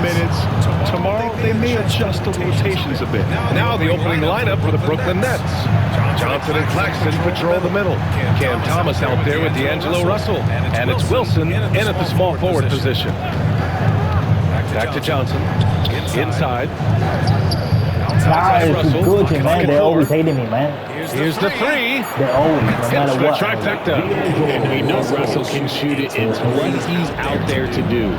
minutes. Tomorrow, they may adjust the rotations a bit. Now the opening lineup for the Brooklyn Nets. Johnson and Claxton patrol the middle. Cam Thomas out there with D'Angelo Russell. And it's Wilson in at the small forward position. Back to Johnson. Inside. Guys, it's good, man. They're always hating me, man. Here's the three. They're always, no matter what. Trifecta. And we know Russell can shoot it. It's what he's out there to do.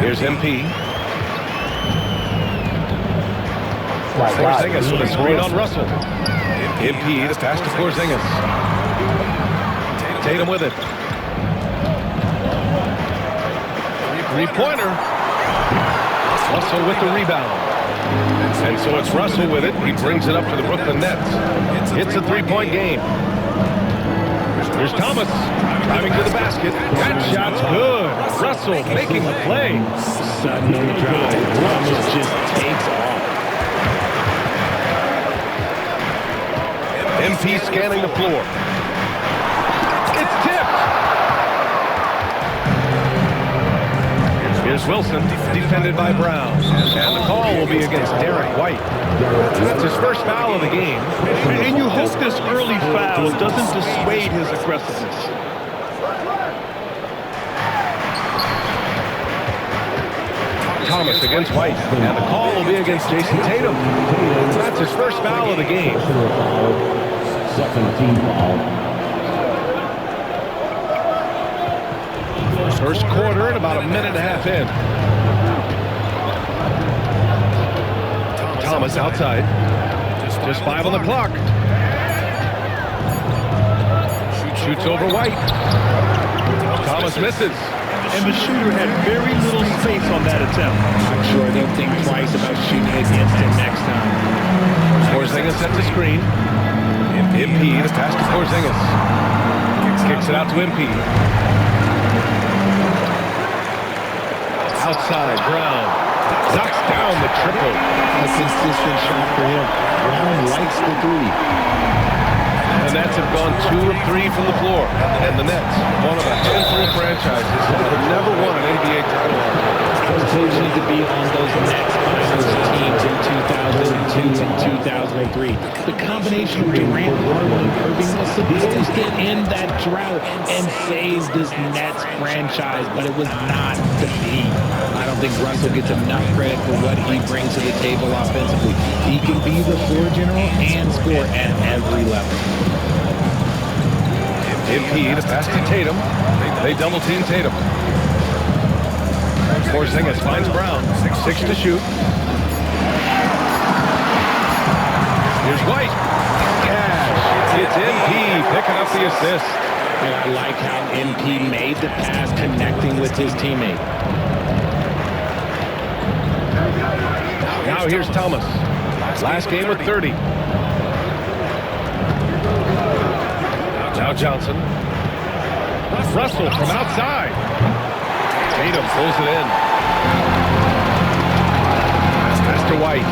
Here's MP. Like, Porzingis with a screen on Russell. MP, the pass to Porzingis. Tatum with it. Three-pointer. Russell with the rebound. And so it's Russell with it. He brings it up to the Brooklyn Nets. It's a three-point game. Here's Thomas driving to the basket. That shot's good. Russell making the play. Sudden on the drive. Thomas just takes off. MP scanning the floor. It's tipped. Here's Wilson, defended by Brown. And the call will be against Derek White. That's his first foul of the game. And you hope this early foul doesn't dissuade his aggressiveness. Thomas against White. And the call will be against Jason Tatum. That's his first foul of the game. Second team foul. First quarter and about a minute and a half in. Thomas outside. Just 5 on the clock. Shoots over White. Thomas misses. And the shooter had very little space on that attempt. I'm sure they'll think twice about shooting against him next time. Porzingis sets the screen. MP, the pass to Porzingis. Kicks it out to MP. Outside, Brown knocks down the triple. A consistent shot for him. Brown likes the three. The Nets have gone 2 of 3 from the floor. And the Nets, one of a handful of franchises that have never won an NBA title. Fortunate to be on those Nets finals teams in 2002 and 2003. The combination of Durant, Harden, and Irving was supposed to end that drought and save this Nets franchise, but it was not to be. I don't think Russell gets enough credit for what he brings to the table offensively. He can be the floor general and score at every level. MP, the pass to Tatum. They double team Tatum. Porzingis finds Brown. 6 to shoot. Here's White. Cash. It's MP picking up the assist. And I like how MP made the pass connecting with his teammate. Now here's Thomas. Last game with 30. Now Johnson. Russell from outside. Tatum pulls it in. Pass to White.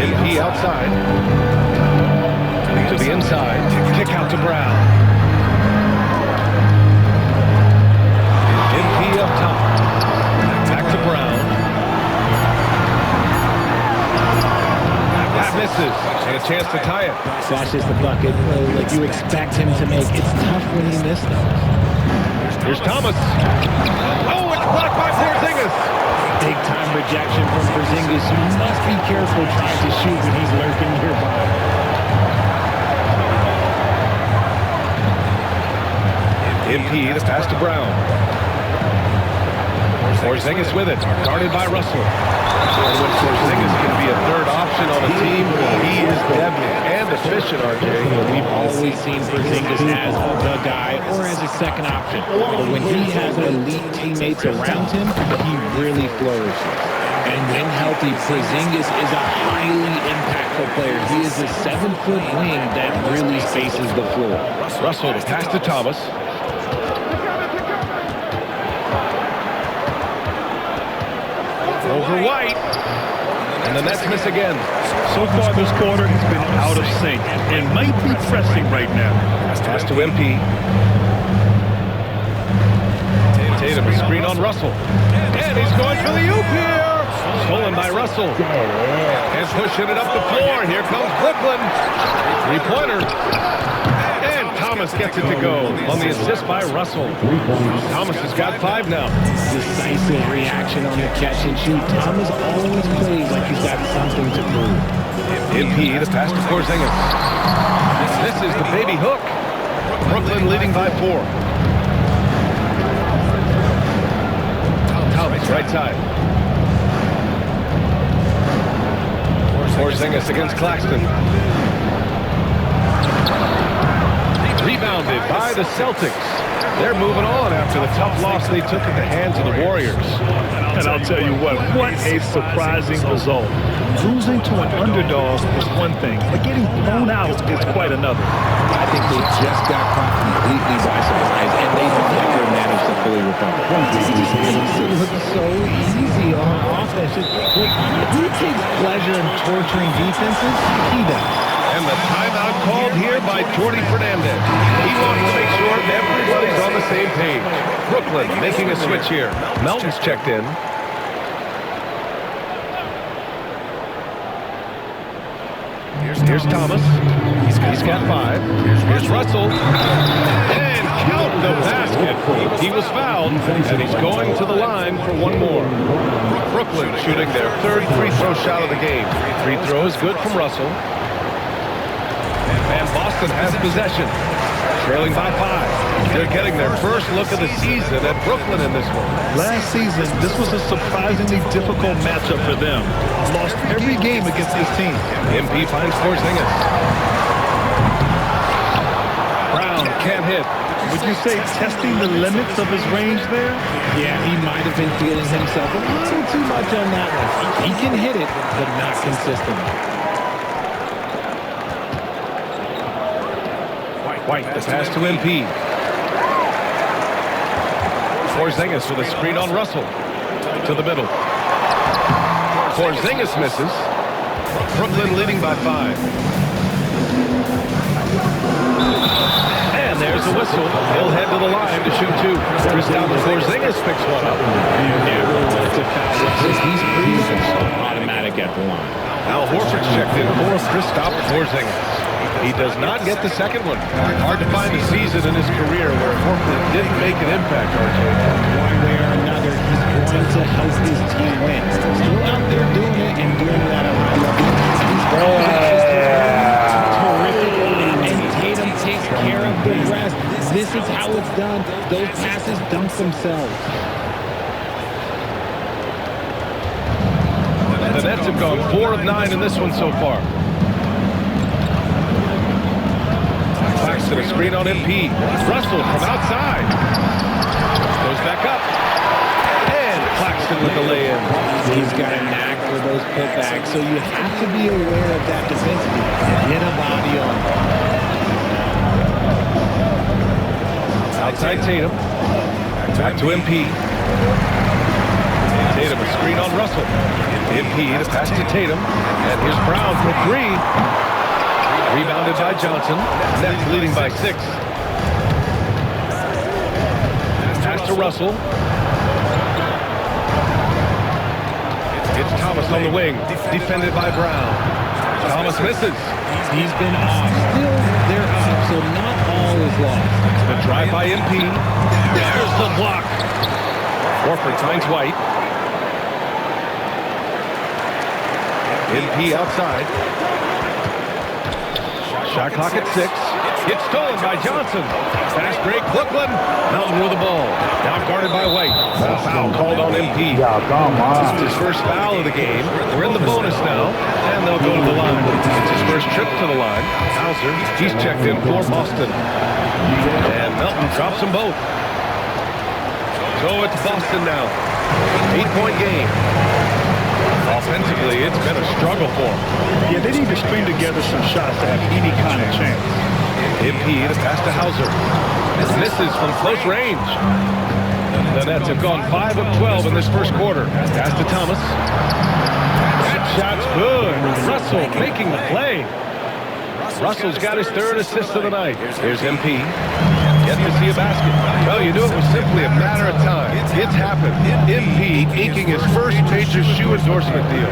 MP outside. To the inside. Kick out to Brown. MP up top. Back to Brown. That misses. And a chance to tie it. Flashes the bucket like you expect him to make. It's tough when he missed those. Here's Thomas. Oh, it's blocked by Porzingis. Big time rejection from Porzingis. You must be careful trying to shoot when he's lurking nearby. MP, the pass to Brown. Porzingis with it, guarded by Russell. And when Porzingis can be a third option on a team, he is deadly and efficient, RJ. We've always seen Porzingis as the guy or as a second option. But when he has elite teammates around him, he really flourishes. And when healthy, Porzingis is a highly impactful player. He is a 7-foot wing that really spaces the floor. Russell, the pass to Thomas. Over White. And the Nets miss again. So far this quarter, he's been out of sync and might be pressing right now. Pass to MP. Tatum, a screen on Russell. And he's going for the oop here. Stolen by Russell. And pushing it up the floor. Here comes Brooklyn. Three-pointer. And Thomas gets it to go on the assist by Russell. Thomas has got 5 now. Decisive reaction on the catch and shoot. Thomas always plays like he's got something to prove. MP, the pass to Porzingis. This is the baby hook. Brooklyn leading by 4. Thomas, right side. Porzingis against Claxton. Rebounded by the Celtics. They're moving on after the tough loss they took at the hands of the Warriors. And I'll tell you what a surprising result. Losing to an underdog is one thing, but getting blown out is quite another. I think they just got caught completely by surprise, and they never managed to fully recover. It looks so easy on offense. Who takes pleasure in torturing defenses? He does. And the timeout called here by Jordi Fernandez. He wants to make sure everybody's on the same page. Brooklyn making a switch here. Melton's checked in. Here's Thomas. He's got 5. Here's Russell. And count the basket. He was fouled, and he's going to the line for one more. Brooklyn shooting their 3rd free throw shot of the game. Free throw is good from Russell. And Boston has possession, trailing by 5. They're getting their first look of the season at Brooklyn in this one. Last season, this was a surprisingly difficult matchup for them. Lost every game against this team. MP finds Porzingis. Brown can't hit. Would you say testing the limits of his range there? Yeah, he might have been feeling himself a little too much on that one. He can hit it, but not consistently. White, the pass to MP. Porzingis with a screen on Russell. To the middle. Porzingis misses. Brooklyn leading by 5. And there's a whistle. He'll head to the line to shoot 2. Kristaps Porzingis picks one up. It's a foul. He's pretty much automatic at the line. Al Horford's checked in for Kristaps Porzingis. He does not get the second one. Hard to find a season in his career where Horford didn't make an impact, RJ. One way or another, he's going to help his team win. Still out there doing it and doing that at a high level. Terrific. And Tatum takes care of the rest. This is how it's done. Those passes dunk themselves. The Nets have gone 4 of 9 in this one so far. Claxton, a screen on MP. Russell from outside. Goes back up. And Claxton with the lay-in. He's got a knack for those putbacks, so you have to be aware of that defensively. Get a body on him. Outside Tatum. Back to MP. Tatum, a screen on Russell. MP, the pass to Tatum. And here's Brown for 3. Rebounded by Johnson. Nets leading by 6. Pass to Russell. It's Thomas on the wing. Defended by Brown. Thomas misses. He's been off. Still, they're up, so not all is lost. The drive by MP. There's the block. Horford finds White. MP outside. Shot clock at 6. It's stolen by Johnson. Fast break, Brooklyn. Melton with the ball. Now guarded by White. A foul called on MP. This is his first foul of the game. We're in the bonus now, and they'll go to the line. It's his first trip to the line. Hauser, he's checked in for Boston. And Melton drops them both. So it's Boston now. 8-point game. Offensively, it's been a struggle for them. Yeah, they need to string together some shots to have any kind of chance. MP, the pass to Hauser. Misses from close range. The Nets have gone 5 of 12 in this first quarter. Pass to Thomas. That Shot's good. Russell making the play. Russell's got his third assist of the night. Here's MP. Yet to see a basket. Well, you knew it was simply a matter of time. It's happened. MP inking his first major shoe endorsement deal.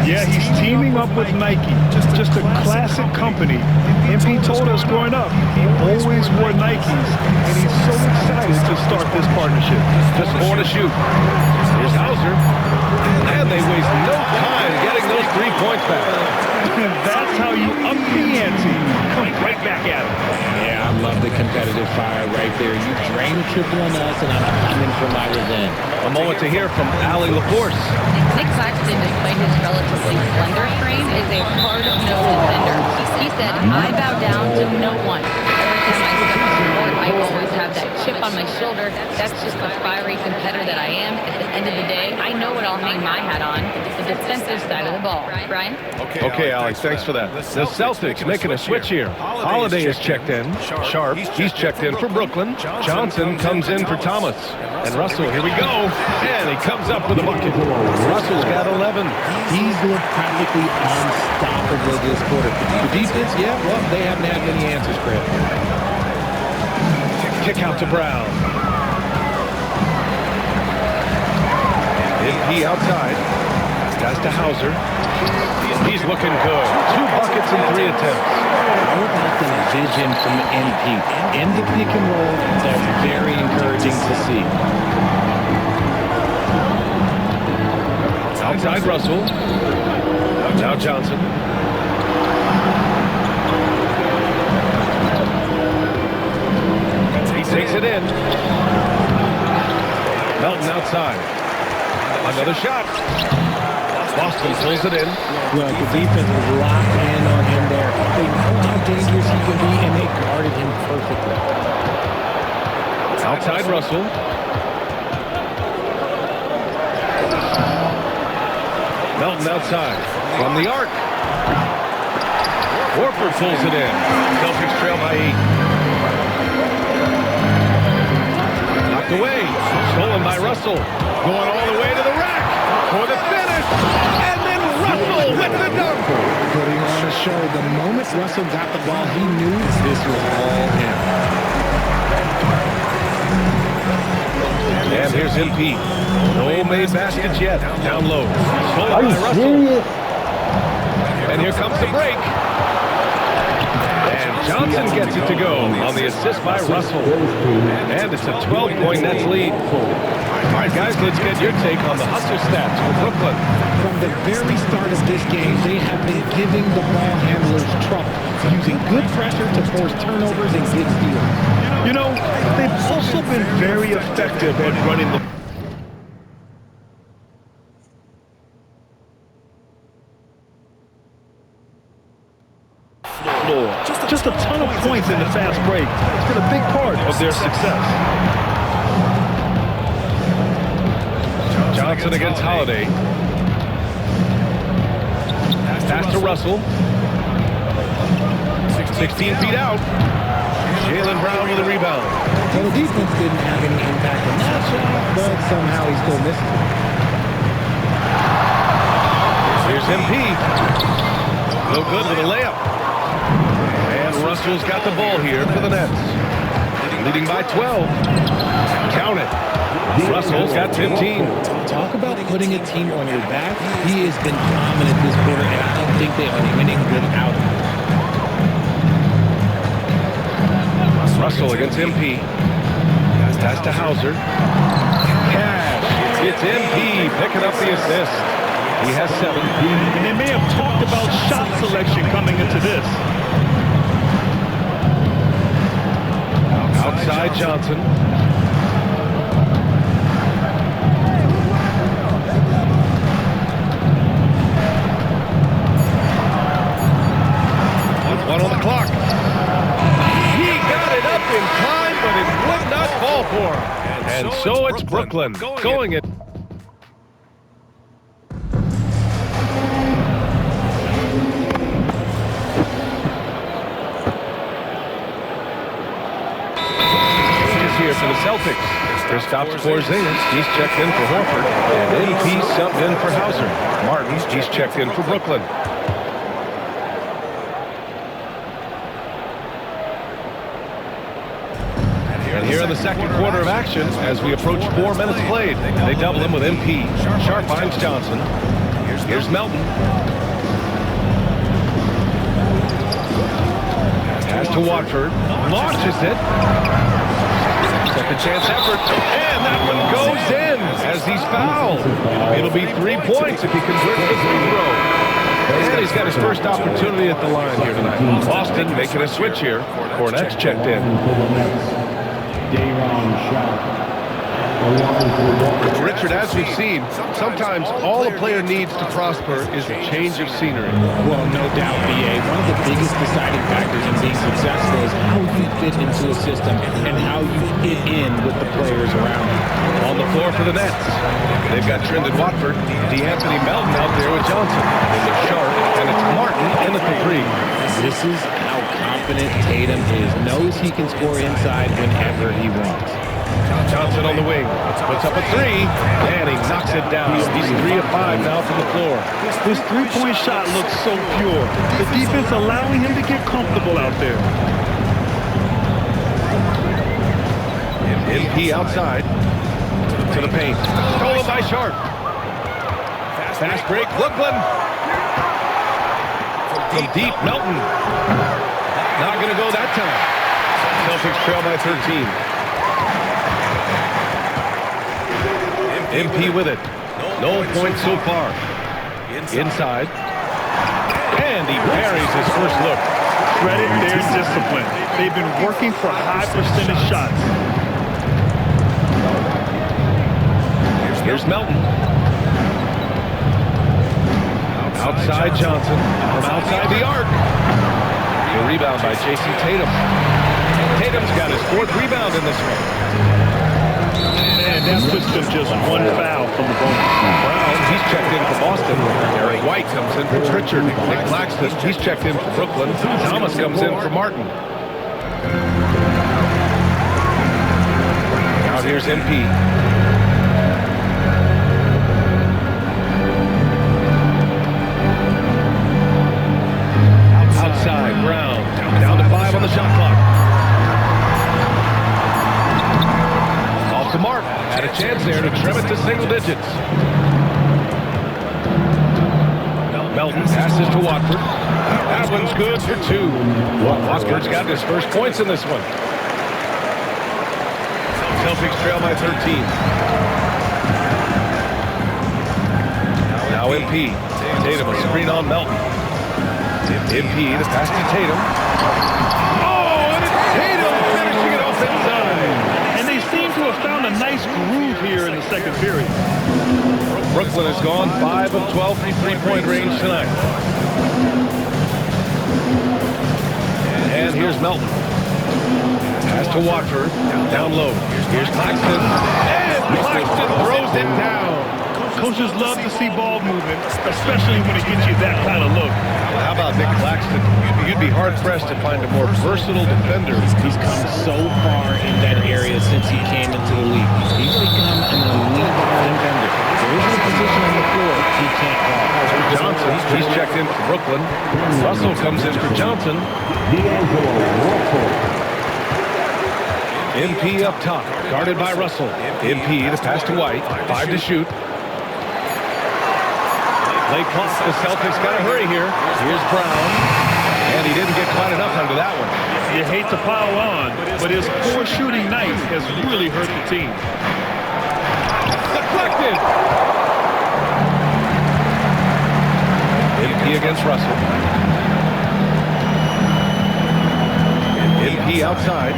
Yeah, he's teaming up with Nike. Just a classic company. MP told us growing up, he always wore Nikes, and he's so excited to start this partnership. Just 4 to shoot. Here's Hauser. And they waste no time getting those 3 points back. And that's how you up the ante. Come right back at him. Yeah, I love the competitive fire right there. You drain a triple on us, and I'm coming for my revenge. A moment to hear from Allie LaForce. Nick Claxton, despite his relatively slender frame, is a hard-nosed defender. He said, I bow down to no one. Every time I step on the court, I always have that chip on my shoulder. That's just the fiery competitor that I am. At the end of the day, I know what I'll hang my hat on, the defensive side of the ball. Brian? Okay, Alex, thanks for that. The Celtics making a switch here. Holiday is checked in. Sharp, he's checked in for Brooklyn. Johnson comes in for Thomas. And Russell, here we go. And he comes up with a bucket. Russell's got 11. He's looked practically unstoppable this quarter. The defense, yeah, well, they haven't had many answers for him. Kick out to Brown. MP outside. Pass to Hauser. He's looking good. 2 buckets and 3 attempts. How about the vision from MP? In the pick and roll, that's very encouraging to see. Outside Russell. Now Johnson. He takes it in. Melton outside. Another shot. Boston pulls it in. Well, the defense was locked in on him there. They know how dangerous he can be, and they guarded him perfectly. Outside Russell. Melton outside. From the arc. Horford pulls it in. Celtics trail by 8. Knocked away. Stolen by Russell. Going all the way to the rack for the finish. And then Russell with the dunk. Putting on a show. The moment Russell got the ball, he knew this was all him. And here's MP. No made baskets yet. Down low. Are Stolen you by Russell. serious? And here comes the break. And Johnson gets it to go on the assist by Russell. And it's a 12-point Nets lead. All right, guys, let's get your take on the hustle stats for Brooklyn. From the very start of this game, they have been giving the ball handlers trouble, using good pressure to force turnovers and get steals. You know, they've also been very effective at running the floor. Just a ton of points in the fast break. It's been a big part of their success. Johnson against Holiday. Pass to Russell. 16 feet out. Jaylen Brown with a rebound. Well, the defense didn't have any impact on that shot, but somehow he still missed it. Here's MP. No good with a layup. And Russell's got the ball here for the Nets. Leading by 12. Count it. Russell's got 15. Talk about putting a team on your back. He has been dominant this quarter, and I don't think they are winning without him. Russell against MP. Pass to Hauser. Cash. It's MP picking up the assist. He has 7. And they may have talked about shot selection coming into this. Outside Johnson. One on the clock. He got it up in time, but it would not fall for him. And so it's Brooklyn going it. Changes here for the Celtics. Kristaps Porzingis, he's checked in for Horford. And MP subbed in for Hauser. Martin, he's checked in for Brooklyn. And here in the second quarter of action, as we approach 4 minutes played, they double him with MP. Sharp finds Johnson. Here's Melton. Pass to Watford. Launches it. Second chance effort. And that one goes in as he's fouled. It'll be 3 points if he converts the free throw. And he's got his first opportunity at the line here tonight. Boston making a switch here. Cornette's checked in. Richard, as we've seen, sometimes all a player needs to prosper is a change of scenery. Well, no doubt, B.A. One of the biggest deciding factors in being successful is how you fit into a system and how you fit in with the players around you. On the floor for the Nets, they've got Trendon Watford, DeAnthony Melton out there with Johnson. And the Sharp, and it's Martin in at the three. This is how confident Tatum is. Knows he can score inside whenever he wants. Johnson on the wing, puts up a three, and he knocks it down. He's 3 of 5 now from the floor. His three-point shot looks so pure. The defense allowing him to get comfortable out there. MP outside to the paint. Stolen by Sharp. Fast break, Brooklyn. From deep, Melton. Not going to go that time. Celtics trail by 13. MP with it. No points so far. Inside. And he buries his first look. Credit their discipline. They've been working for high percentage shots. Here's Melton. Outside Johnson. From outside the arc. The rebound by Jason Tatum. Tatum's got his 4th rebound in this one. And that puts them just one foul from the bonus. Brown, he's checked in for Boston. Eric White comes in for Pritchard. Nick Claxton, he's checked in for Brooklyn. Thomas comes in for Martin. Now here's MP. Outside, Brown. Down to 5 on the shot clock. Off to Martin. Had a chance there to trim it to single digits. Melton passes to Watford. That one's good for 2. Watford's got his first points in this one. Celtics trail by 13. Now MP. Tatum a screen on Melton. MP the pass to Tatum. Oh, and it's Tatum finishing it off inside. And they seem to have found a nice groove here in the second period. Brooklyn has gone 5 of 12 from three-point range tonight. And here's Melton. Pass to Watford. Down low. Here's Claxton. And Claxton throws it down. Coaches love to see ball movement, especially when it gets you that kind of look. Well, how about Nick Claxton? You'd be hard-pressed to find a more versatile defender. He's come so far in that area since he came into the league. He's become an elite defender. There isn't a position on the floor he can't guard. Johnson, he's checked in for Brooklyn. Russell comes in for Johnson. MP up top, guarded by Russell. MP the pass to White, 5 to shoot. Play clock, the Celtics got to hurry here. Here's Brown, and he didn't get quite enough under that one. You hate to pile on, but his poor shooting night has really hurt the team. Deflected! MP against Russell. MP outside.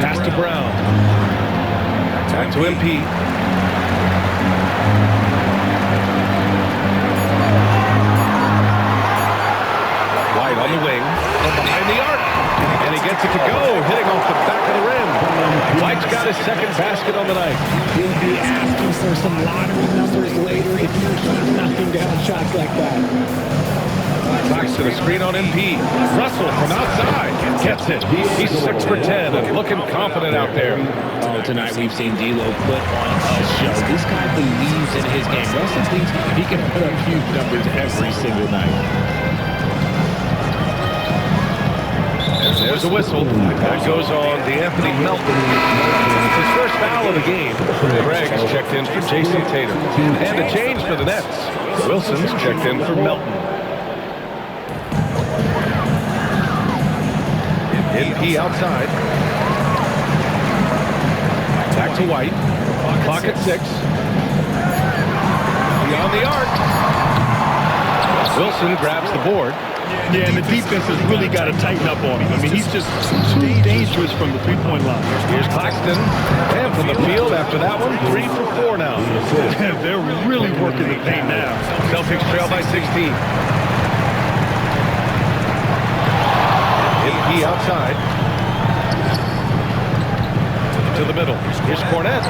Pass to Brown. Back to MP. White on the wing, from behind the arc, and he gets it to go, hitting off the back of the rim. White's got his second basket on the night. He'll be asking for some lottery numbers later if you're knocking down shots like that. Claxton and a screen on MP. Russell from outside gets it. He's 6 for 10 and looking confident out there. Oh, tonight we've seen D'Lo put on a show. This guy believes in his game. Russell thinks he can put up huge numbers every single night. There's a whistle. That goes on DeAnthony Melton. It's his first foul of the game. Gregg's checked in for Jason Tatum. And a change for the Nets. Wilson's checked in for Melton. MP outside. Back to White. Clock at 6. Beyond the arc. Wilson grabs the board. Yeah, and the defense has really got to tighten up on him. I mean, he's just too dangerous from the three-point line. Here's Claxton. And from the field after that one, 3 for 4 now. They're really working the paint now. Celtics trail by 16. MP outside. To the middle. Here's Cornette.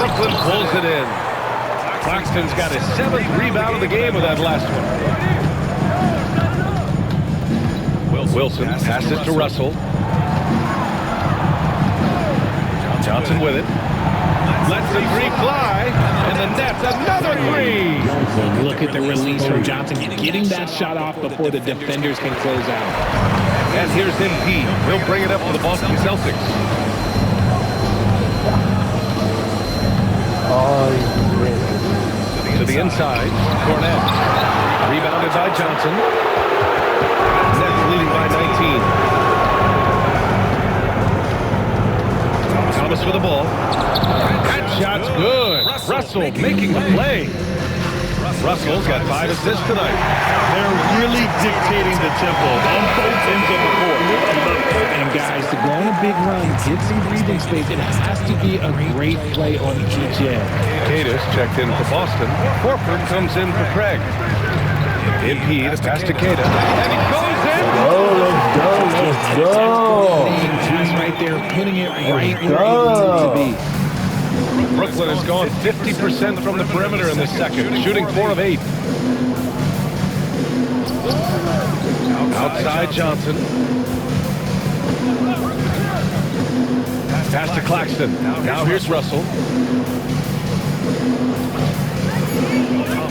Brooklyn pulls it in. Claxton's got his 7th rebound of the game with that last one. Wilson passes to Russell. Johnson with it. Lets the 3 fly. And the Nets another 3. Look at the release from Johnson. Getting that shot off before the defenders can close out. And here's MP. He'll bring it up for the Boston Celtics. To the inside. Cornette. Rebounded by Johnson. Nets leading by 19. Thomas with the ball. That shot's good. Russell making the play. Russell's got 5 assists tonight. They're really dictating the tempo on both ends of the court. And guys, to go on a big run, get some breathing space, it has to be a great play on each end. Cadiz checked in for Boston. Horford comes in for Craig. MP, the pass to Cadiz. And he goes in. Let's go. He's right there, putting it right where he wants it to be. Brooklyn has gone 50% from the perimeter in this second, shooting 4 of 8. Outside Johnson. Pass to Claxton. Now here's Russell.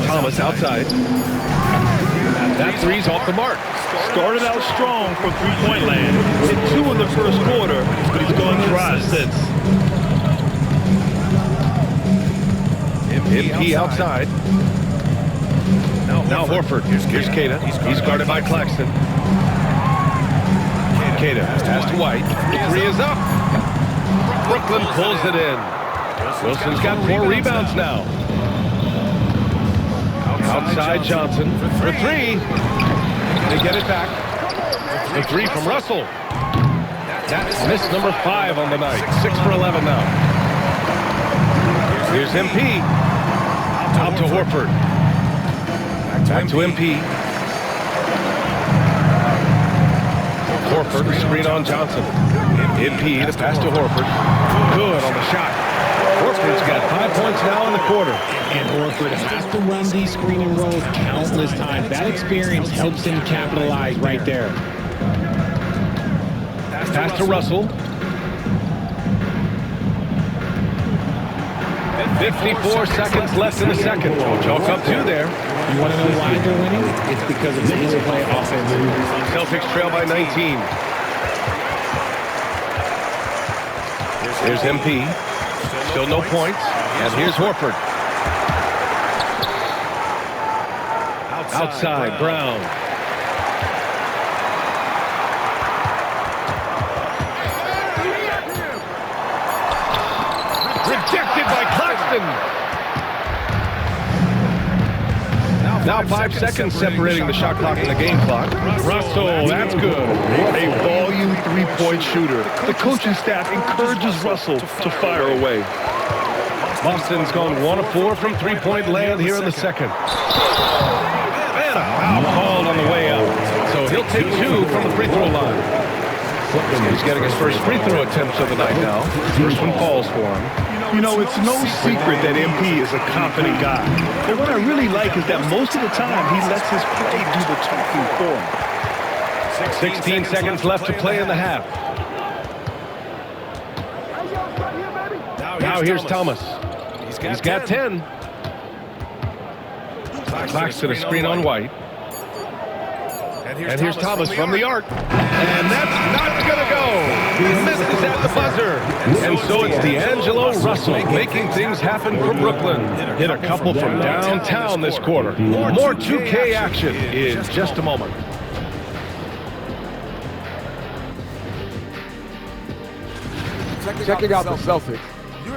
Thomas outside. That 3's off the mark. Started out strong from three-point land. Hit 2 in the first quarter, but he's gone dry since. MP outside. Now Horford. Here's Queta. He's guarded by Claxton. Queta pass to White. The 3 is up. Brooklyn pulls it in. Wilson's got 4 rebounds now. Outside Johnson for 3. They get it back. The 3 from Russell. That's miss number 5 on the night. 6 for 11 now. Here's MP. Out to Horford. Back to MP. Horford, screen on Johnson. MP, the pass to Horford. Good on the shot. Horford's got 5 points now in the quarter. And Horford has to run these screen and rolls countless times. That experience helps him capitalize right there. Pass to Russell. 54 seconds left in the second. Chalk up 2 there. You want to know why they're winning? It's because of the interplay offense. Celtics trail by 19. Here's MP. Still no points. And here's Horford. Outside, Brown. Rejected by Claxton. Now 5 seconds separating the shot clock and the game clock. Russell, that's good. A volume three-point shooter. The coaching staff encourages Russell to fire away. Boston's gone 1 of 4 from three-point land here in the second. And a foul called on the way out. So he'll take 2 from the free throw line. He's getting his first free throw attempt of the night now. First one falls for him. You know, it's no secret that MP is a confident guy. But what I really like is that most of the time he lets his play do the talking for him. 16 seconds left to play in the half. Now here's Thomas. He's got 10. Clocks to the screen on White. And here's Thomas from the arc. And that's not going to go. He misses at the buzzer. And so it's D'Angelo Russell making things happen for Brooklyn. Hit a couple from downtown this quarter. More 2K action in just a moment. Checking out the Celtics.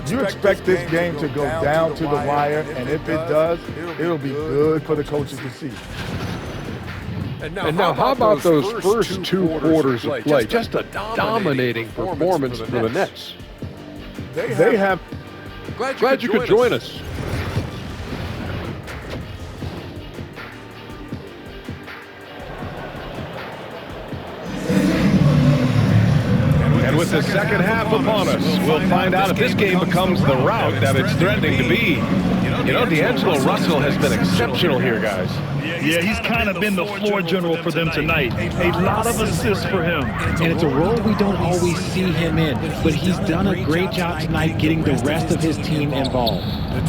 You expect this game to go down to the wire, and if it does, it'll be good for the coaches to see. And now how about those first two quarters of play? Just a dominating performance for the Nets. They have. Glad you could join us. And with the second half upon us, we'll find out if this game becomes the rout that it's threatening to be. You know, D'Angelo Russell has been exceptional here, guys. Yeah, he's kind of been the floor general for them tonight. A lot of assists for him. And it's a role we don't always see him in, but he's done a great job tonight getting the rest of his team involved.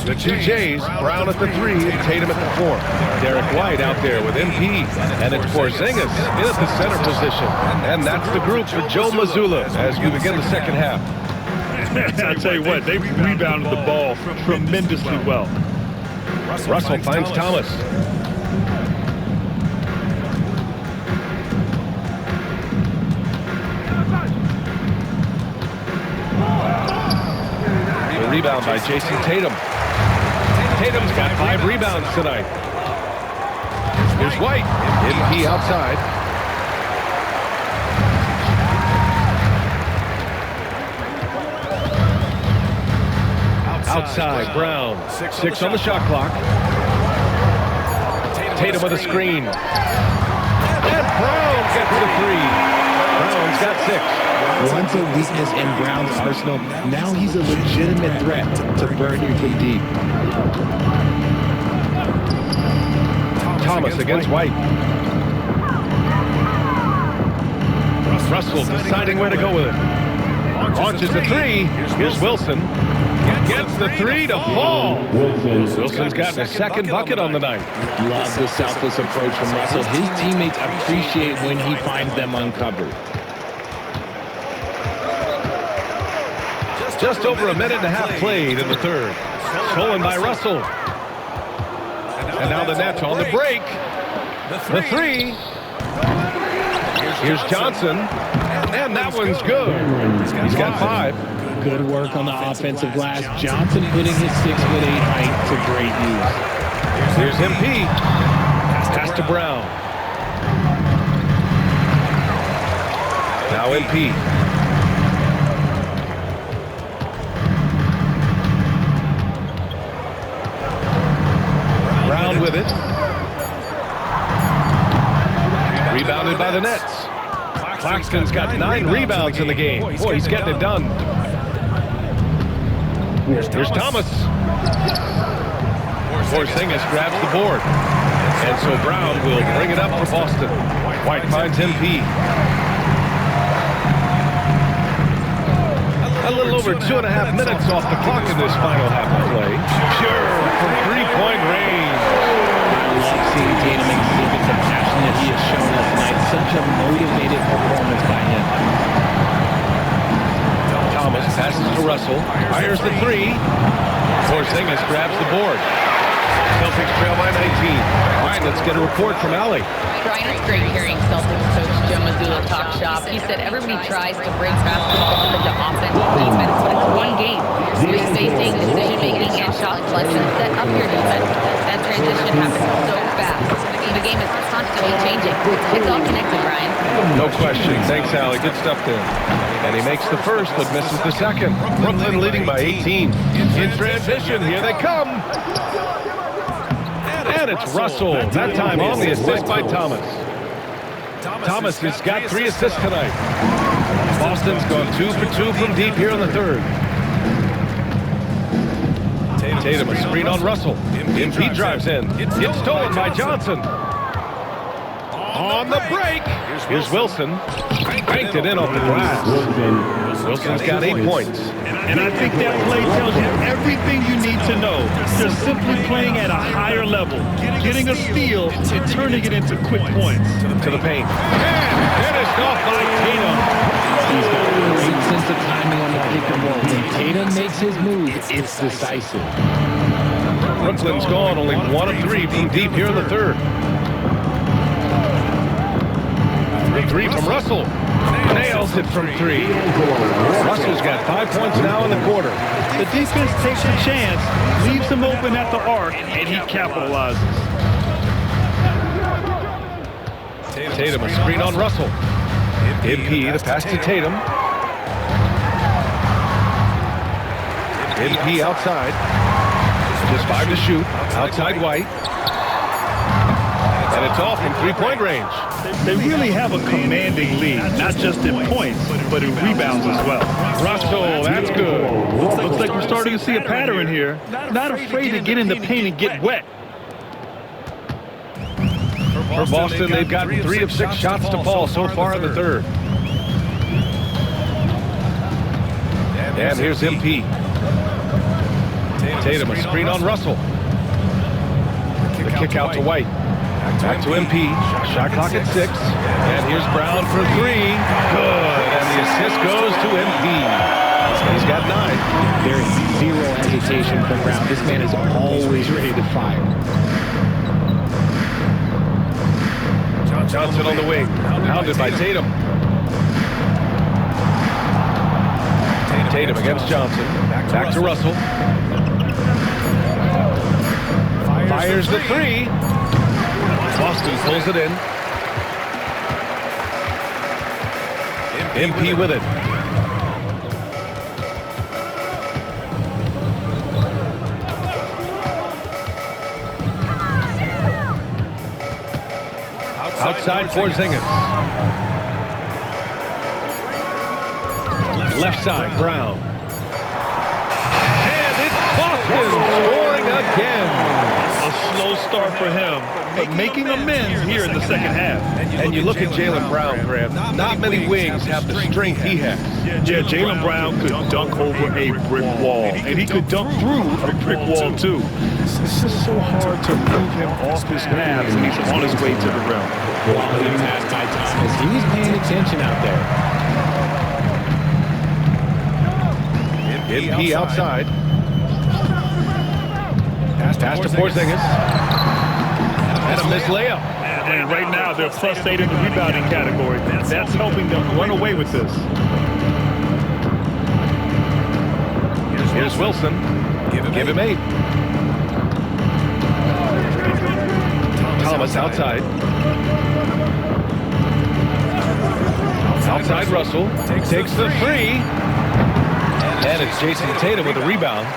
The two Jays, Brown at the 3 and Tatum at the 4. Derek White out there with MP. And it's Porzingis in at the center position. And that's the group for Joe Mazzulla as we begin the second half. I tell you what, they rebounded the ball tremendously well. Russell finds Thomas. The rebound by Jason Tatum. Tatum's got 5 rebounds tonight. Here's White. MP outside. Outside, Brown. 6 on the shot clock. Tatum with a screen. And Brown gets the 3. Brown's got 6. Once a weakness in Brown's arsenal, now he's a legitimate threat to burn you from deep. Thomas against White. Russell deciding where to go with it. Launches the 3. Here's Wilson. Gets the 3 to fall. Wilson's got the second bucket on the night. Love the selfless approach from Russell. His teammates appreciate when he finds them uncovered. Just over a minute and a half played in the third. Stolen by Russell. And now the Nets on the break. The 3. Here's Johnson. And that one's good. He's got 5. Good work on the offensive glass. Johnson putting his 6'8" height to great use. Here's MP. Pass to Brown. Now MP. Brown with it. Rebounded by the Nets. Claxton's got 9 rebounds in the game. Boy, he's getting it done. Here's Thomas. Porzingis grabs the board. And so Brown will bring it up for Boston. White finds MP. A little over 2.5 minutes off the clock in this final half of play. Sure, from 3-point range. I love seeing Tatum exhibit the passion that he has shown us tonight. Such a motivated performance by him. Thomas passes to Russell. Fires the 3. Porzingis grabs the board. Celtics trail by 19. All right, let's get a report from Allie. Brian, it's great hearing Celtics coach Joe Mazzulla talk shop. He said everybody tries to break basketball up into offense and defense, but it's one game. You're spacing, decision-making, and shot selection set up your defense. That transition happens so fast. The game is constantly changing. It's all connected, Brian. No question. Thanks, Allie. Good stuff there. And he makes the first, but misses the second. Brooklyn leading by 18. In transition, here they come. And it's Russell. That time on the assist by Thomas. Thomas has got 3 assists tonight. Boston's gone 2 for 2 from deep here in the third. Tatum, a screen on Russell. MP drives in. It's stolen by Johnson. On the break. Here's Wilson. Banked it in off the glass. Wilson's got 8 points. And I think that play tells you everything you need to know. They're simply playing at a higher level, getting a steal and turning it into quick points. To the paint. And finished off by Tatum. He's got a great sense of timing on the pick and roll. When Tatum makes his move, it's decisive. Brooklyn's gone only 1 of 3 from deep here in the third. The 3 from Russell. Nails it from 3. Russell's got 5 points now in the quarter. The defense takes a chance, leaves him open at the arc, and he capitalizes. Tatum, a screen on Russell. MP, the pass to Tatum. MP outside. Just 5 to shoot. Outside White. And it's off from 3-point range. They really have a commanding lead, not just in points, but in rebounds as well. Russell, that's good. Looks like we're starting to see a pattern here. Not afraid to get in the paint and get wet. For Boston, they've gotten 3 of 6 shots to fall so far in the third. And here's MP. Tatum, a screen on Russell. The kick out to White. Back to MP. Shot clock at 6. And here's Brown for 3. Good. And the assist goes to MP. He's got 9. There is zero hesitation from Brown. This man is always ready to fire. Johnson on the wing. Pounded by Tatum. Tatum against Johnson. Back to Russell. Fires the 3. Boston pulls it in. MP with it. Outside Porzingis. Left side, Brown. And it's Boston scoring again. A slow start for him, but making amends here in the second half. And you look at Jaylen Brown, Graham. Not many wings have the strength he has. Yeah, Jaylen Brown could dunk over a brick wall, and he could dunk through a brick wall too. It's just so hard to move him off his path when he's on his way to the rim. Quality pass by Thomas. He was paying attention out there. MP outside. Pass to Porzingis. And a missed layup. And right now, they're +8 in the rebounding category. That's helping them run away with this. Here's Wilson. Give him 8. Thomas outside. Outside Russell. Takes the 3. And it's Jason Tatum with a rebound.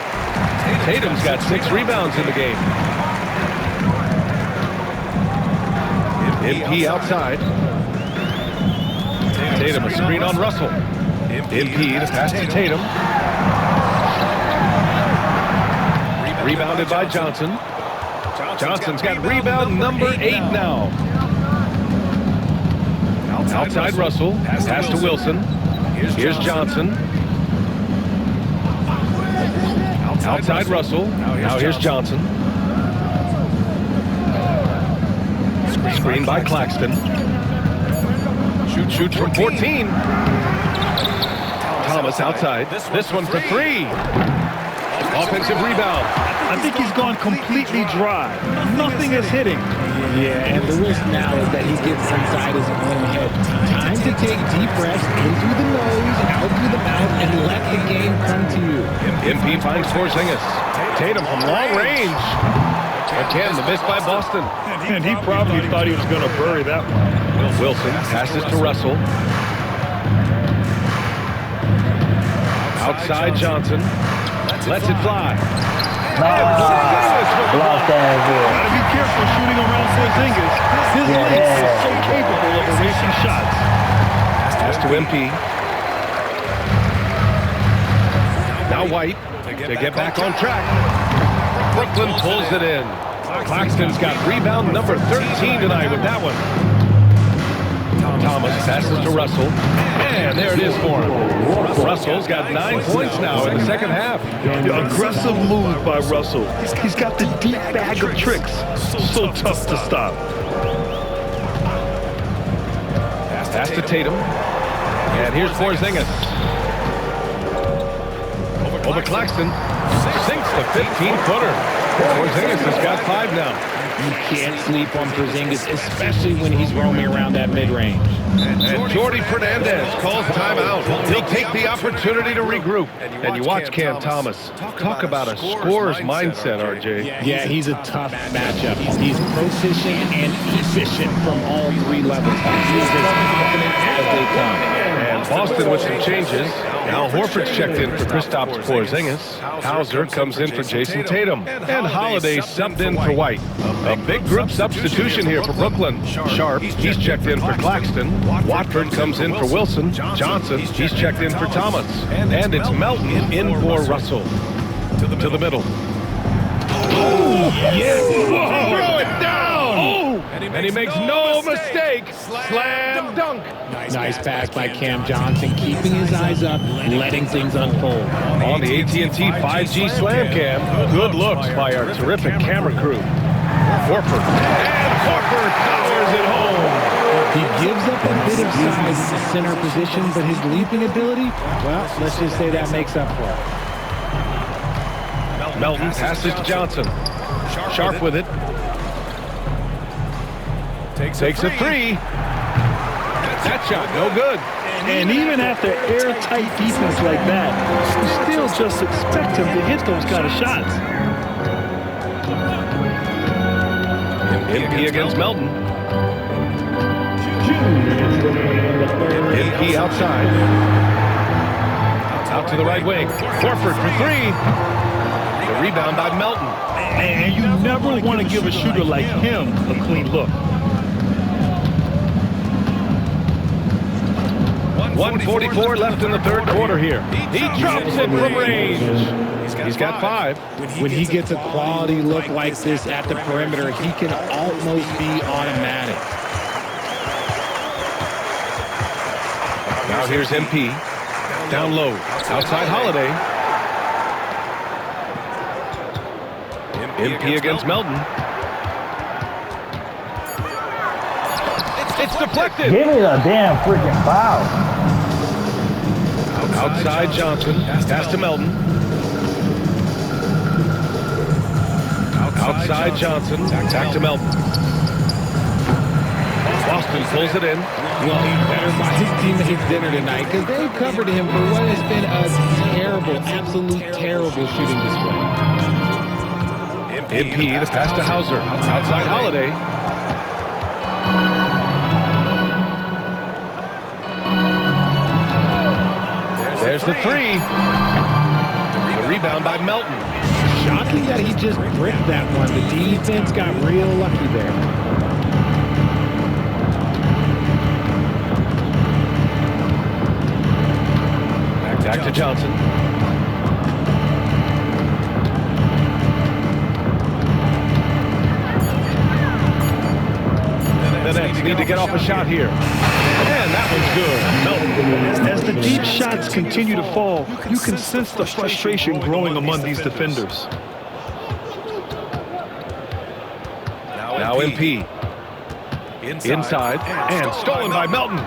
Tatum's got 6 rebounds in the game. MP outside. Tatum, a screen on Russell. MP, the pass to Tatum. Rebounded by Johnson. Johnson's got rebound number 8 now. Outside Russell. Pass to Wilson. Here's Johnson. Outside Russell. Now here's Johnson. Screen by Claxton. Shoots from 14. Thomas outside. This one for 3. Offensive rebound. I think he's gone completely dry. Nothing is hitting. Yeah, and the risk now is that he gets inside his own head. Time to take deep breaths in through the nose, out through the mouth, and let the game come to you. MP finds Porzingis. Tatum from long range. Again, the miss by Boston. And he probably thought he was going to bury that one. Wilson passes to Russell. Outside Johnson. Lets it fly. Gotta be careful shooting around Porzingis. His length is so capable of erasing shots. Pass to MP. Now White to get back on track. Brooklyn pulls it in. Claxton's got rebound number 13 tonight with that one. Thomas passes to Russell. And there it is for him. Russell's got 9 points now in the second half. Aggressive move by Russell. He's got the deep bag of tricks. So tough to stop. Pass to Tatum. And here's Porzingis. Over Claxton. Sinks the 15-footer. Porzingis has got 5 now. You can't sleep on Porzingis, especially when he's roaming around that mid-range. And Jordi Fernandez calls timeout. He'll take the opportunity to regroup. And you watch Cam Thomas. Talk about a scorer's mindset, RJ. Yeah, he's a tough matchup. He's proficient and efficient from all 3 levels. He's as confident as they come. And Boston with some changes. Al Horford's checked in for Kristaps Porzingis. Hauser comes in for Jason Tatum. And Holiday subbed in for White. A big group substitution here for Brooklyn. Sharp, he's checked in for Claxton. Watford comes in for Wilson. Johnson, he's checked in for Thomas. And it's Melton in for Russell. To the middle. Oh, yes! Throw it down! Oh. And he makes no mistake. Slam dunk. Nice pass by Cam Johnson, keeping his eyes up, letting things unfold. On the AT&T 5G Slam Cam, good looks by our terrific camera crew. Horford. And Horford powers it home. He gives up a bit of size in the center position, but his leaping ability, well, let's just say that makes up for it. Melton passes to Johnson. Sharp with it. Takes a 3. That shot, no good. And even after airtight defense like that, you still just expect him to hit those kind of shots. MP against Melton. MP outside. Out to the right wing. Horford for 3. The rebound by Melton. And you never want to give a shooter like him a clean look. 1:44 left in the third quarter here. He drops it from range. He's got 5. When he gets a quality look like this at the perimeter, he can almost be automatic. Now here's MP. Down low. Outside Holiday. MP against Melton. It's deflected. Give me the damn freaking foul. Outside Johnson. Pass to Melton. Outside Johnson. Back to Melton. Boston pulls it in. Well, he better buy his teammates dinner tonight because they covered him for what has been a terrible, absolute terrible shooting display. MP, the pass to Hauser. Outside Holiday. There's the 3. The rebound by Melton. Shocking that he just bricked that one. The defense got real lucky there. Back to Johnson. The Nets need to get off a shot here. And that one's good. Melton. As the deep shots continue to fall, you can sense the frustration growing among these defenders. Now MP. Inside. And stolen by Melton.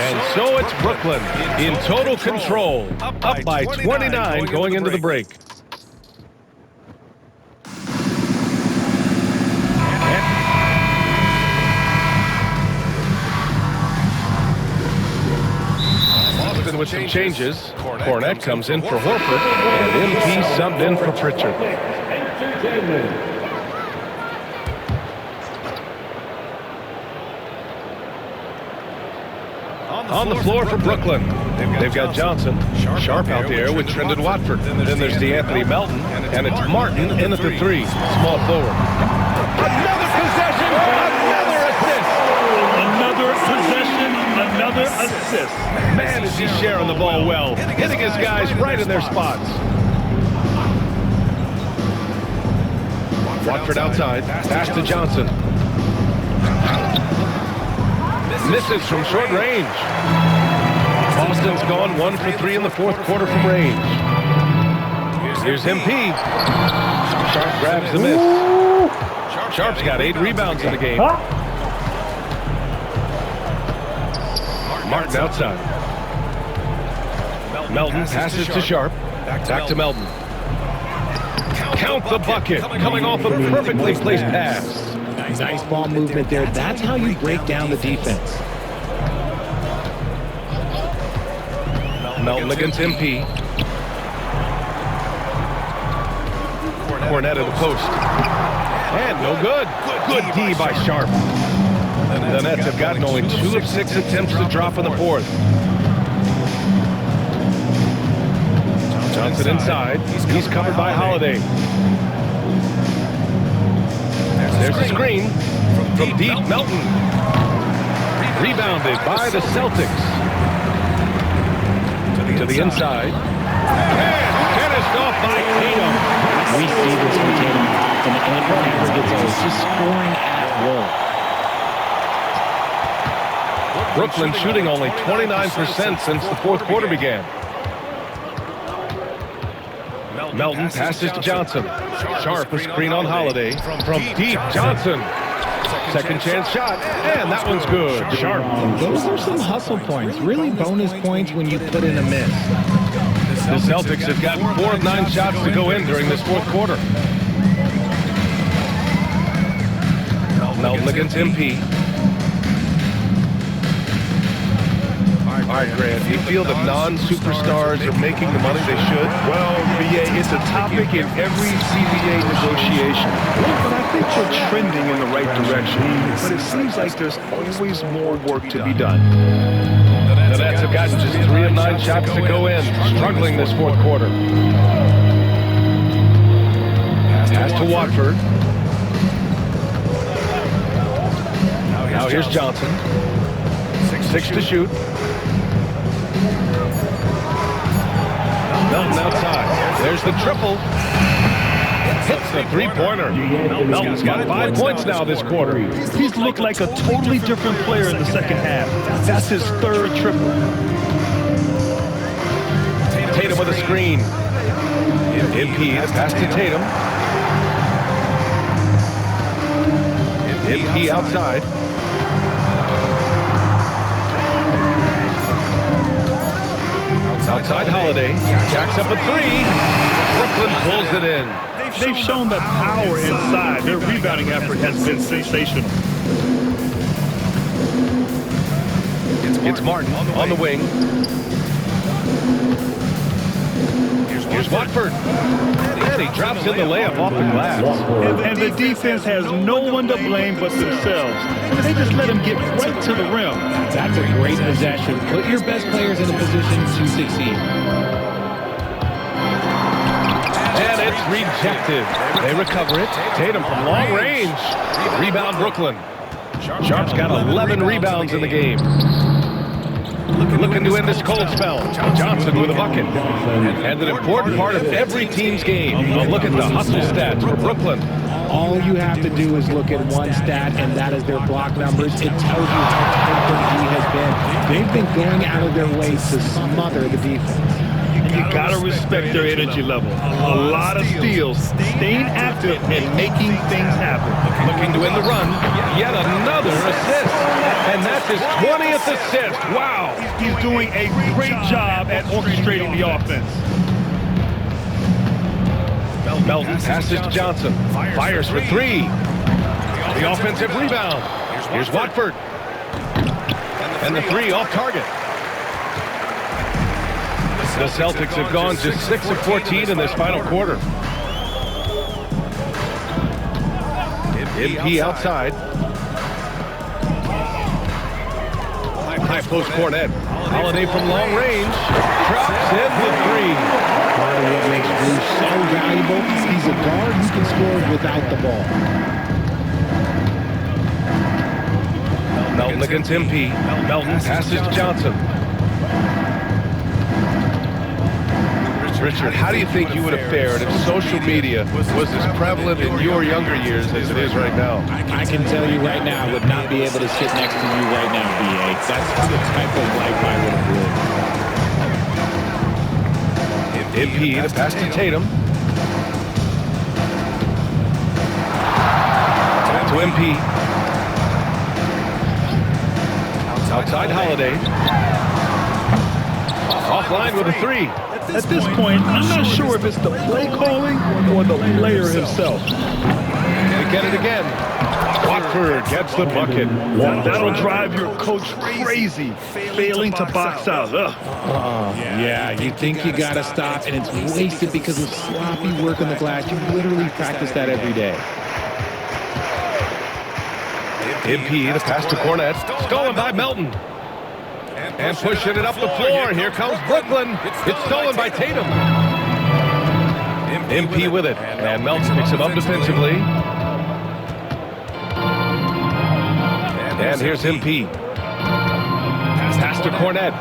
And so it's Brooklyn in total control. Up by 29 going into the break. With some changes, Cornette comes in for Horford, and MP subbed in for Pritchard. On the floor for Brooklyn, they've got Johnson, Sharp out there with Trendon Watford. Then there's DeAnthony Melton, and it's Martin in at the 3, small forward. Another possession, another assist. Another possession, another assist. Man, is he sharing the ball well. Hitting his guys right in their spots. Watford outside. Pass to Johnson. Misses from short range. Boston's gone 1 for 3 in the fourth quarter from range. Here's MP. Sharp grabs the miss. Sharp's got 8 rebounds in the game. Martin outside. Melton passes to Sharp. Back to Melton. Count the bucket. Coming off a perfectly placed pass. Nice ball movement there. That's how you break down the defense. Melton against MP. Cornette at the post. And no good. Good D by Sharp. The Nets have gotten only 2 of 6 attempts to drop in the fourth. Johnson inside. He's covered by Holiday. There's a screen from deep. Melton. Rebounded by the Celtics. To the inside. And finished off by Tatum. We see this from Tatum often, and it never gets old. Just scoring at will. Brooklyn shooting only 29% since the fourth quarter began. Melton passes to Johnson. Sharp a screen on Holiday. From deep, Johnson. Second chance shot, and that one's good. Sharp. Those are some hustle points, really bonus points when you put in a miss. The Celtics have gotten 4 of 9 shots to go in during this fourth quarter. Melton against MP. All right, Grant, do you feel that non-superstars are making the money they should? Well, BA, it's a topic in every CBA negotiation. But I think we're trending in the right direction. But it seems like there's always more work to be done. The Nets have gotten just 3 of 9 shots to go in, struggling this fourth quarter. Pass to Watford. Now here's Johnson. 6 to shoot. Melton outside. There's the triple. Hits the three-pointer. Melton's got 5 points now this quarter. He's looked like a totally different player in the second half. That's his 3rd triple. Tatum with a screen. MP, the pass to Tatum. MP outside. Outside Holiday. Jacks up a 3. Brooklyn pulls it in. They've shown the power inside. Their rebounding effort has been sensational. It's Martin on the wing. Here's Watford. And he drops in the layup off the glass. And the defense has no one to blame but themselves. They just let him get right to the rim. That's a great possession. Put your best players in a position to succeed. And it's rejected. They recover it. Tatum from long range. Rebound Brooklyn. Sharp's got 11 rebounds in the game. Looking to end this cold spell. Johnson with a bucket. And an important part of every team's game. Well, look at the hustle stats for Brooklyn. All you have to do is look at one stat, and that is their block numbers. It tells you how tempered he has been. They've been going out of their way to smother the defense. And you got to respect their energy level. A lot of steals, staying active, and making things happen. Looking to end the run. Yet another assist. And that's his 20th assist. Wow. He's doing a great job at orchestrating the offense. Melton passes to Johnson. Fires for 3. The offensive rebound. Here's Watford. And the 3 off target. The Celtics have gone just 6 of 14 in this final quarter. MP outside. High post Cornette. Holiday from long range. Drops in the 3. Part of what makes Bruce so valuable, he's a guard who can score without the ball. Melton against MP. Melton passes to Johnson. Richard, how do you think you would have fared if social media was as prevalent in your younger years as it is right now? I can tell you right now, I would not be able to sit next to you right now, B.A. That's the type of life I would have lived. MP to pass to Tatum. To MP. Outside Holiday. Offline with a three. At this point, I'm not sure if it's the play calling or the player himself. They get it again. Watford gets the bucket. That'll drive your coach crazy, failing to box out. Yeah, you think you got to stop, and it's wasted because of sloppy work on the glass. You literally practice that every day. MP to pass to Cornette. Stolen by Melton. And pushing it up the floor. Here comes Brooklyn. It's stolen by Tatum. MP with it. And Melton picks him up defensively. And here's MP. Pass to Cornette.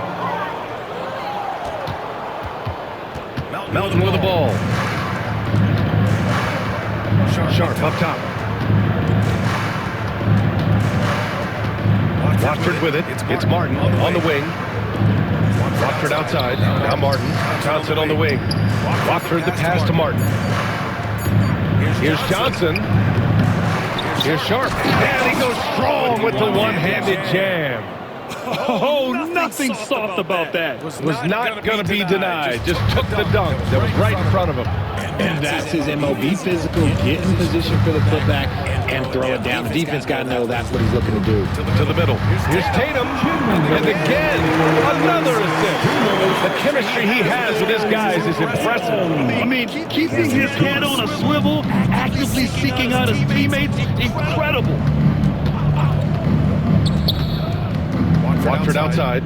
Melton with the ball. Sharp up top. Watford with it. It's Martin on the wing. Watford outside. Now Martin. Johnson on the wing. Watford the pass to Martin. Here's Johnson. Here's Sharp. And he goes strong with the one-handed jam. Oh, nothing soft about that. Was not going to be denied. Just took the dunk that was right in front of him. And that's his MO. Be physical, get in position for the putback, and throw it down. The defense got to know that's what he's looking to do. To the middle. Here's Tatum. And again, another assist. The chemistry he has with his guys is impressive. I mean, keeping his head on a swivel, actively seeking out his teammates, incredible. Watford outside.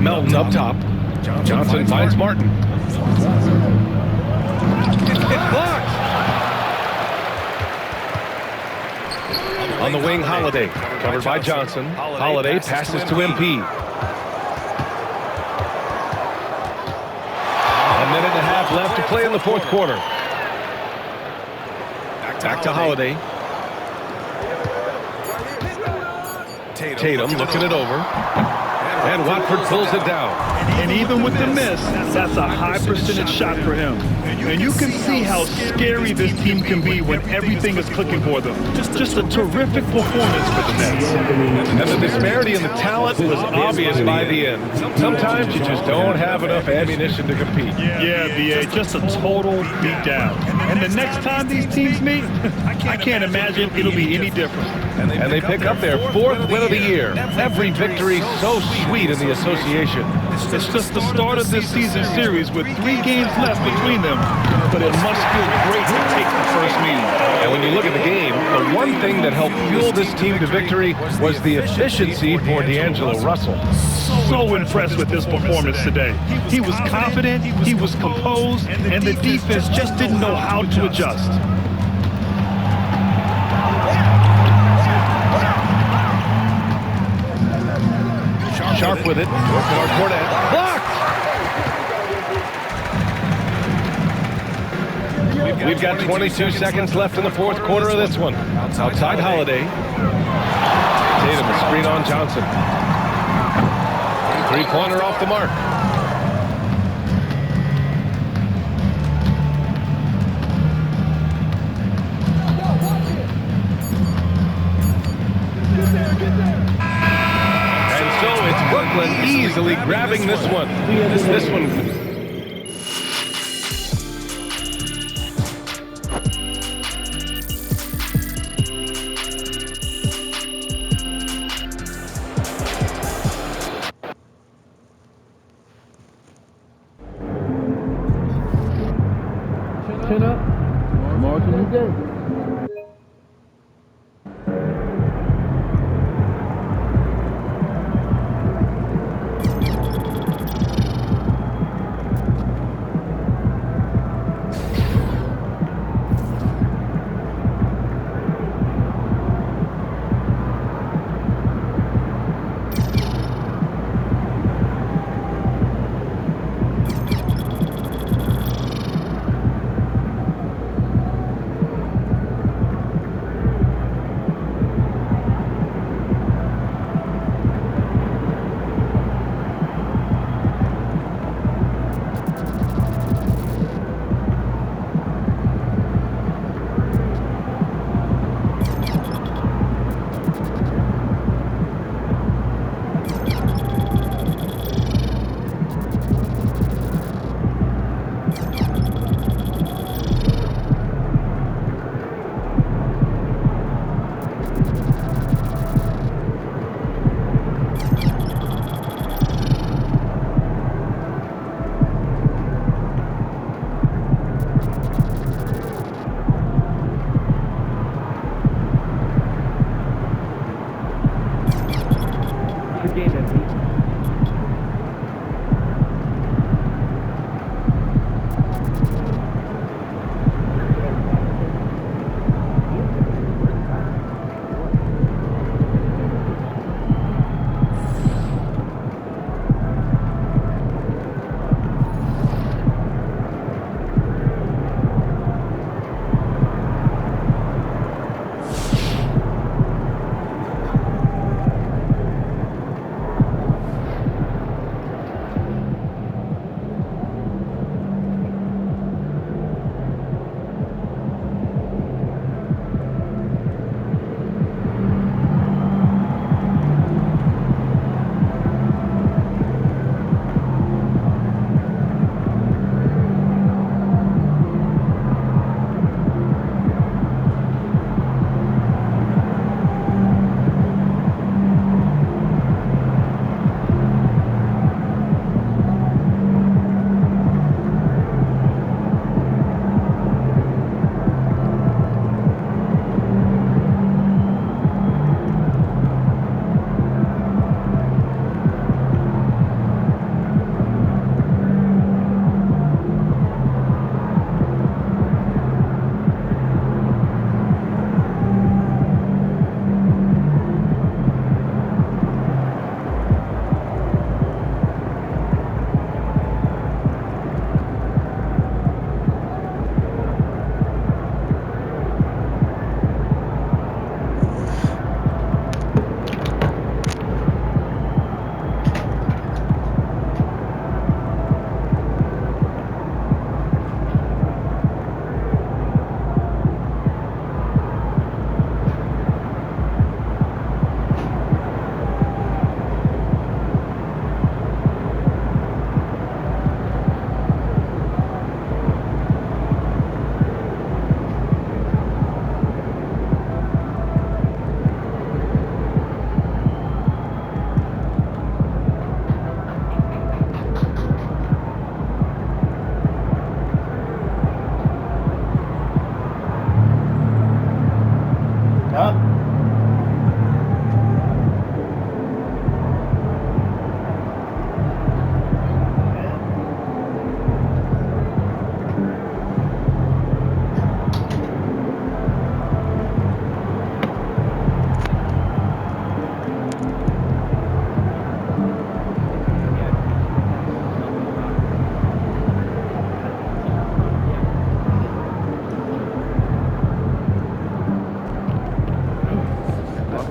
Melton up top. Johnson finds Martin. It's blocked. On the wing, Holiday. Covered by Johnson. Holiday passes to MP. A minute and a half left to play in the fourth quarter. Back to Holiday. Tatum looking it over. And Watford pulls it down. And even with the miss, that's a high percentage shot for him. And you can see how scary this team can be when everything is clicking for them. Just a terrific performance for the Nets. And the disparity in the talent was obvious by the end. Sometimes you just don't have enough ammunition to compete. Yeah, BA, just a total beatdown. And the next time these teams meet, I can't imagine it'll be any different. And they pick up their fourth win of the year. Every victory so sweet in the association. It's just the start of this season series with 3 games left between them, but it must feel great to take the first meeting. And when you look at the game, the one thing that helped fuel this team to victory was the efficiency for D'Angelo Russell. So impressed with his performance today. He was confident, he was composed, and the defense just didn't know how to adjust. Sharp with it. Working on Cornette. Blocked! We've got 22 seconds left in the fourth quarter of this one. Outside Holiday. Tatum, a screen on Johnson. Three-pointer off the mark. Brooklyn easily grabbing this one. This one. Chin up. Margin you day.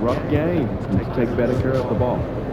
rough game. Take better care of the ball.